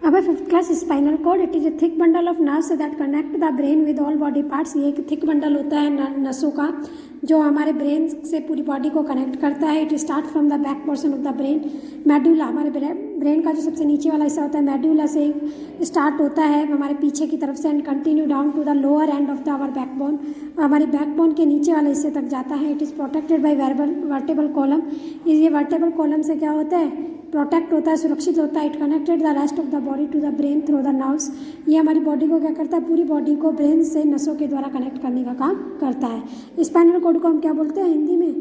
अब है 5th class spinal cord. It is a thick bundle of nerves that connect the brain with all body parts. ये एक thick bundle होता है नसों का जो हमारे ब्रेन से पूरी बॉडी को कनेक्ट करता है। It start from the back portion of the brain, medulla. हमारे ब्रेन का जो सबसे नीचे वाला हिस्सा होता है मेडुला से स्टार्ट होता है हमारे पीछे की तरफ से and continue down to the lower end of the our backbone. हमारी बैकबोन के नीचे वाले हिस्से तक जाता है। It is protected by vertebral column. ये वर्टेबल कॉलम से क्या होता है, प्रोटेक्ट होता है, सुरक्षित होता है। It connected the rest of the body to the brain through the nerves. ये हमारी बॉडी को क्या करता है, पूरी बॉडी को ब्रेन से नसों के द्वारा कनेक्ट करने का काम करता है। स्पाइनल कॉर्ड को हम क्या बोलते हैं हिंदी में,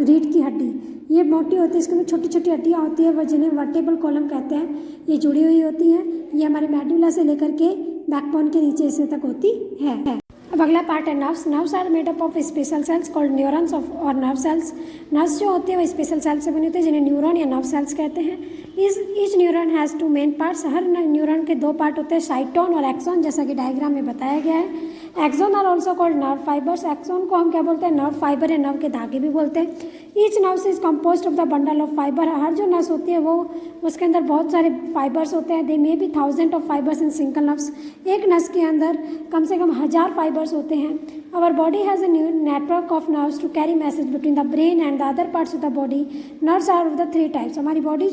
रीढ़ की हड्डी। ये मोटी होती है, इसके अंदर छोटी छोटी हड्डियाँ होती है, वह जिन्हें वर्टेबल कॉलम कहते हैं। ये जुड़ी हुई होती हैं। ये हमारे मेडुला से लेकर के बैकबोन के नीचे हिस्से तक होती है। अब अगला पार्ट है nerves. Nerves are made up of special cells called neurons और नर्व सेल्स। नर्व्स जो होती है वो स्पेशल सेल्स से बनी होती है जिन्हें न्यूरॉन या नर्व सेल्स कहते हैं। Each neuron has 2 main parts. Her neuron के 2 पार्ट होते हैं, साइटोन और एक्सॉन, जैसा कि डायग्राम में बताया गया है। Axon are also called nerve fibres. Axon को हम क्या बोलते हैं, नर्व फाइबर या नर्व के धागे भी बोलते हैं। Each nerves is composed of the bundle of fibre. हर जो नस होती है वो उसके अंदर बहुत सारे फाइबर्स होते हैं। They may be 1000 of fibres in single nerves. एक नस के अंदर कम से कम 1000 फाइबर्स होते हैं। Our body has a network of nerves to carry message between the brain and the other parts of the body. Nerves are of the 3 types. हमारी body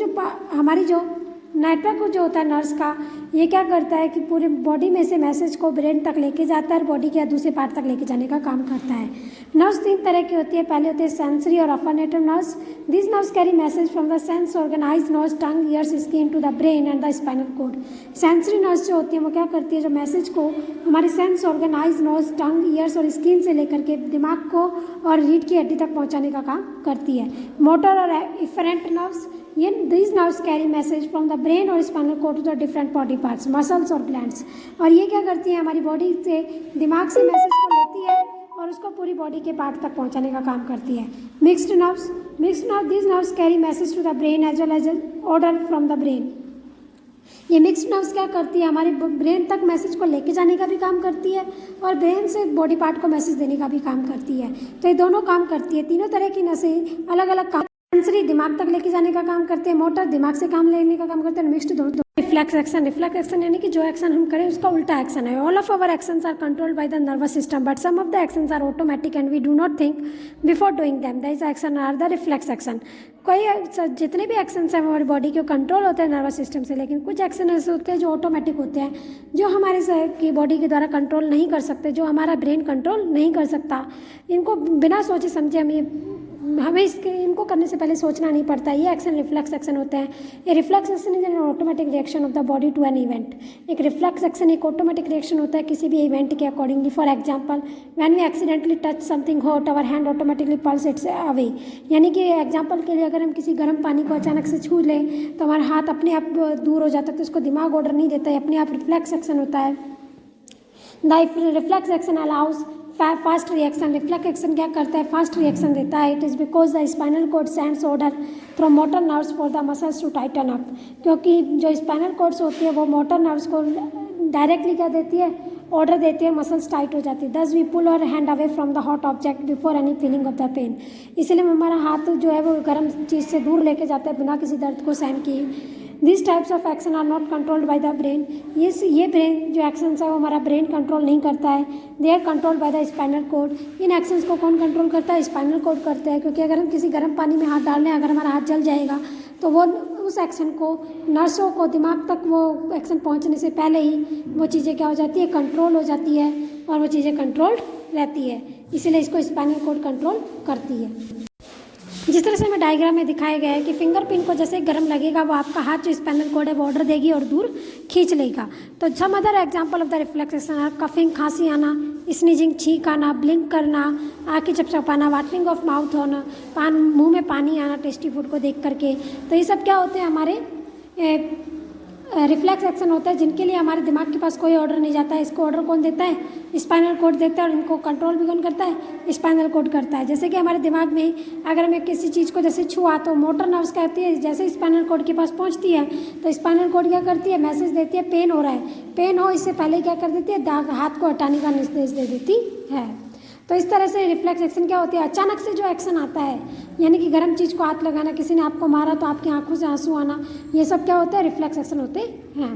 हमारी जो नेटवर्क जो होता है नर्व्स का, ये क्या करता है कि पूरी बॉडी में से मैसेज को ब्रेन तक लेके जाता है और बॉडी के दूसरे पार्ट तक लेके जाने का काम करता है। नर्व्स 3 तरह की होती है। पहले होते हैं सेंसरी और अफर्नेटिव nerves. This nerves carry message from the sense organ eyes, nose, tongue, ears, skin to the brain and the spinal cord. Sensory nerves जो होती है वो क्या करती है, जो मैसेज को हमारे sense organ eyes, nose, tongue, years और स्किन से लेकर के दिमाग को और रीढ़ की हड्डी तक पहुँचाने का काम करती है। मोटर और इफरेंट नर्व्स, ये these nerves carry message from the brain और spinal cord to the different body parts, muscles और glands। और ये क्या करती है, हमारी बॉडी से दिमाग से मैसेज को लेती है और उसको पूरी बॉडी के पार्ट तक पहुंचाने का काम करती है। Mixed nerves, these nerves carry message to the brain as well as order from the brain। ये मिक्स्ड नर्व्स क्या करती है, हमारे ब्रेन तक मैसेज को लेके जाने का भी काम करती है और ब्रेन से बॉडी पार्ट को मैसेज देने का भी काम करती है। तो ये दोनों काम करती है। तीनों तरह की नसें अलग अलग काम। सेंसरी दिमाग तक लेके जाने का काम करते हैं, मोटर दिमाग से काम लेने का काम करते हैं, मिक्स्ड दोनों। रिफ्लेक्स एक्शन यानी कि जो एक्शन हम करें उसका उल्टा एक्शन है। All of our actions are controlled by the nervous system but some of the actions are automatic and we do not think before doing them. That action are the reflex action. कोई जितने भी actions हैं हमारी body के control होते हैं nervous system से, लेकिन कुछ एक्शन ऐसे होते हैं जो ऑटोमेटिक होते हैं, जो हमारे की बॉडी के द्वारा कंट्रोल नहीं कर सकते, जो हमारा ब्रेन कंट्रोल नहीं कर सकता। इनको बिना सोचे समझे हमें इनको करने से पहले सोचना नहीं पड़ता। ये एक्शन रिफ्लेक्स एक्शन होते हैं। ये reflex action is an automatic reaction of the body to an event. एक रिफ्लेक्स एक्शन एक ऑटोमेटिक रिएक्शन होता है किसी भी इवेंट के accordingly. For example, when we accidentally touch something hot our hand automatically pulls its away. यानी कि example के लिए अगर हम किसी गर्म पानी को अचानक से छू लें तो हमारा हाथ अपने आप दूर हो जाता है, तो उसको दिमाग ऑर्डर नहीं देता है, अपने आप रिफ्लेक्स एक्शन होता है। The reflex action allows fast reaction. Reflex action क्या करता है, फास्ट रिएक्शन देता है। It is because the spinal cord sends order from motor nerves for the muscles to tighten up. क्योंकि जो स्पाइनल कॉर्ड्स होती है वो मोटर नर्व्स को डायरेक्टली क्या देती है, ऑर्डर देती है, मसल्स टाइट हो जाती है। दस we pull our hand away from the hot object before any feeling of the pain. इसलिए हमारा हाथ जो है वो गर्म चीज़ से दूर लेके जाता है बिना किसी दर्द को सहन किए। This types of action are not controlled by the brain. ये ब्रेन जो एक्शंस है वो हमारा ब्रेन कंट्रोल नहीं करता है। They are controlled by the spinal cord. इन एक्शंस को कौन कंट्रोल करता है, स्पाइनल कॉर्ड करते हैं। क्योंकि अगर हम किसी गर्म पानी में हाथ डाल लें, अगर हमारा हाथ जल जाएगा तो वो उस एक्शन को नर्सों को दिमाग तक वो एक्शन पहुंचने से पहले ही वो चीज़ें क्या हो जाती है, कंट्रोल हो जाती है और वो चीज़ें कंट्रोल्ड रहती है। इसीलिए इसको स्पाइनल कॉर्ड कंट्रोल करती है। जिस तरह से हमें डायग्राम में दिखाया गया है कि फिंगरप्रिंट को जैसे गर्म लगेगा वो आपका हाथ जो स्पाइनल कॉर्ड है वो ऑर्डर देगी और दूर खींच लेगा। तो some other example of the reflex action, coughing खांसी आना, स्नीजिंग छींक आना, ब्लिंक करना, आँखें चपचपाना, वाटरिंग ऑफ माउथ होना, मुंह में पानी आना टेस्टी फूड को देख करके। तो ये सब क्या होते हैं, हमारे रिफ्लेक्स एक्शन होता है जिनके लिए हमारे दिमाग के पास कोई ऑर्डर नहीं जाता है। इसको ऑर्डर कौन देता है, स्पाइनल कॉर्ड देता है और इनको कंट्रोल भी कौन करता है, स्पाइनल कॉर्ड करता है। जैसे कि हमारे दिमाग में अगर हमें किसी चीज़ को जैसे छुआ तो मोटर नर्व्स कहती है, जैसे स्पाइनल कॉर्ड के पास पहुंचती है तो स्पाइनल कॉर्ड क्या करती है, मैसेज देती है पेन हो रहा है। पेन हो इससे पहले क्या कर देती है, हाथ को हटाने का निर्देश दे देती है। तो इस तरह से रिफ्लेक्स एक्शन क्या होती है, अचानक से जो एक्शन आता है, यानी कि गर्म चीज़ को हाथ लगाना, किसी ने आपको मारा तो आपकी आंखों से आंसू आना, ये सब क्या होता है, रिफ्लेक्स एक्शन होते हैं।